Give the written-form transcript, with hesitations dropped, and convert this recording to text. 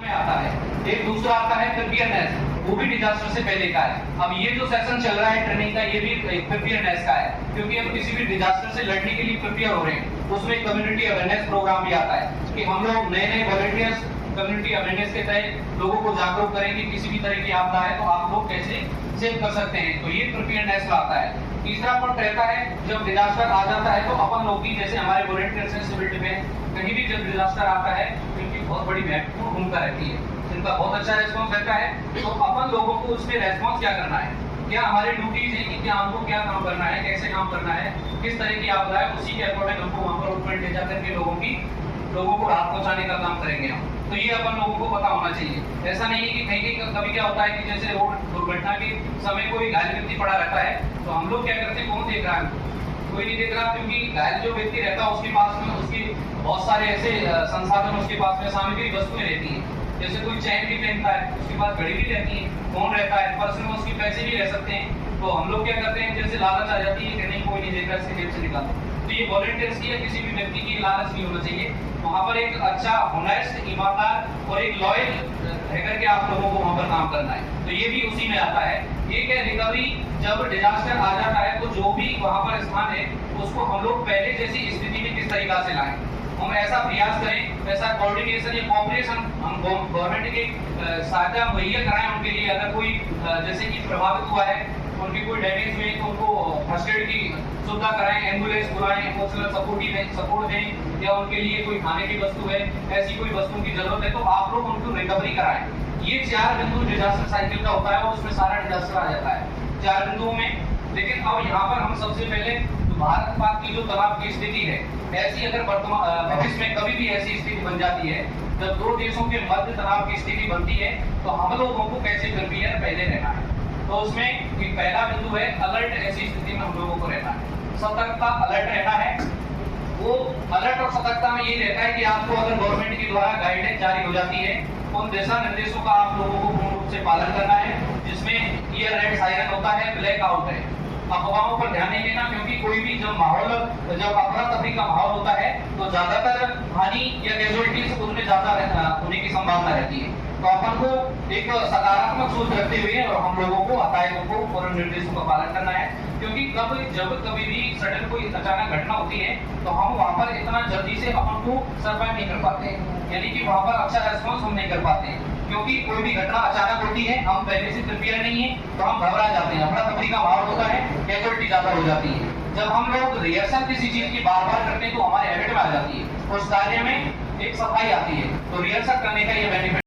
में आता है। एक दूसरा आता है प्रिपेयरनेस, वो भी डिजास्टर से पहले का है। अब ये जो सेशन चल रहा है ट्रेनिंग का, ये भी प्रिपेयरनेस का है, क्योंकि हम किसी भी डिजास्टर से लड़ने के लिए प्रिपेयर हो रहे हैं। उसमें कम्युनिटी अवेयरनेस प्रोग्राम भी आता है कि हम लोग नए नए वॉलंटियर्स कम्युनिटी अवेयरनेस के तहत लोगों को जागरूक करेंगे। किसी भी तरह की आपदा है तो आप लोग कैसे सेव कर सकते हैं, तो ये प्रिपेयरनेस का आता है। तीसरा पॉइंट रहता है जब डिजास्टर आ जाता है तो अपन लोग भी, जैसे हमारे वॉलंटियर्स हैं सिविल डिफेंस, कहीं भी जब डिजास्टर आता है तो इनकी बहुत बड़ी महत्वपूर्ण भूमिका रहती है, जिनका बहुत अच्छा रेस्पॉन्स रहता है। तो अपन लोगों को उसमें रेस्पॉन्स क्या करना है, क्या हमारे ड्यूटीज है कि क्या हमको क्या काम करना है, कैसे काम करना है, किस तरह की आपदा है, उसी के अकॉर्डिंग हमको वहां पर उपकरण ले जाकर के लोगों को राहत पहुंचाने का काम करेंगे हम। तो ये अपन लोगों को पता होना चाहिए। ऐसा नहीं है कि कहीं कभी क्या होता है कि जैसे रोड दुर्घटना के समय कोई घायल व्यक्ति पड़ा रहता है तो हम लोग क्या करते हैं, कौन देख रहा है, कोई नहीं देख रहा, क्योंकि घायल जो व्यक्ति रहता है उसके पास में उसकी बहुत सारे ऐसे संसाधन, उसके पास में सामग्री वस्तुएं रहती हैं। जैसे कोई चैन भी पहनता है, उसके पास घड़ी भी रहती है, फोन रहता है, पर्स में उसके पैसे भी रह सकते हैं। तो हम लोग क्या करते हैं, जैसे लालच आ जाती है कि नहीं कोई नहीं देख रहा, इसके जेब से निकालो। तो ये वॉलंटियर्स की या किसी भी व्यक्ति की लालच नहीं होना चाहिए। वहां पर एक अच्छा ऑनेस्ट, ईमानदार और एक लॉयल रह करके आप लोगों को वहां पर काम करना है। तो ये भी उसी में आता है। ये क्या, रिकवरी जब डिजास्टर आ जाता है तो जो भी वहां पर स्थान है उसको हम लोग पहले जैसी स्थिति में किस तरीका से लाएं, हम ऐसा प्रयास करें, ऐसा कोऑर्डिनेशन या कोऑपरेशन हम गवर्नमेंट के सहायता मुहैया कराएं उनके लिए। अगर कोई जैसे कि प्रभावित हुआ है, उनकी कोई डैमेज हुई तो उनको फर्स्ट एड की सुविधा कराएं, एम्बुलेंस बुलाएं, इमोशनल सपोर्ट दें, या उनके लिए कोई खाने की वस्तु है, ऐसी कोई वस्तु की जरूरत है तो आप लोग उनको रिकवरी कराएं। ये 4 बिंदु डिजास्टर साइकिल का होता है और उसमें सारा डिजास्टर आ जाता है 4 बिंदुओं में। लेकिन अब यहाँ पर हम सबसे पहले भारत पाक की जो तनाव की स्थिति है, ऐसी अगर वर्तमान भविष्य में कभी भी ऐसी स्थिति बन जाती है जब 2 देशों के मध्य तनाव की स्थिति बनती है तो हम लोगों को कैसे प्रिपेयर पहले रहना है। तो उसमें एक पहला बिंदु है अलर्ट। ऐसी स्थिति में हम लोगों को रहना है, सतर्कता, अलर्ट रहना है। वो अलर्ट और सतर्कता में ये रहता है कि आपको अगर गवर्नमेंट के द्वारा गाइडेंस जारी हो जाती है उन दिशा निर्देशों का आप लोगों को पूर्ण रूप से पालन करना है, जिसमें ये रेड सायरन होता है, ब्लैक आउट है। अफवाहों पर ध्यान नहीं देना, क्योंकि कोई भी जब अफरा तफरी का माहौल होता है तो ज्यादातर हानि या कैजुअलिटीज उसमें ज्यादा होने की संभावना रहती है। तो अपन को एक सकारात्मक सोच रखते हुए और हम लोगों को हदायतों को और निर्देशों का पालन करना है, क्योंकि जब कभी भी सडन कोई अचानक घटना होती है तो हम वहां पर इतना जल्दी से अपन को सर्वाइव नहीं कर पाते हैं, यानी कि वहां पर अच्छा रेस्पॉन्स हम नहीं कर पाते हैं, क्योंकि कोई भी घटना अचानक होती है, हम पहले से प्रिपेयर नहीं है तो हम घबरा जाते हैं, अफरा तफरी का माहौल होता है, कैजुअलिटी ज्यादा हो जाती है। जब हम लोग रिहर्सल किसी चीज की बार बार करते हैं तो हमारे हैबिट में आ जाती है, उस कार्य में एक सफाई आती है। तो रिहर्सल करने का ये बेनिफिट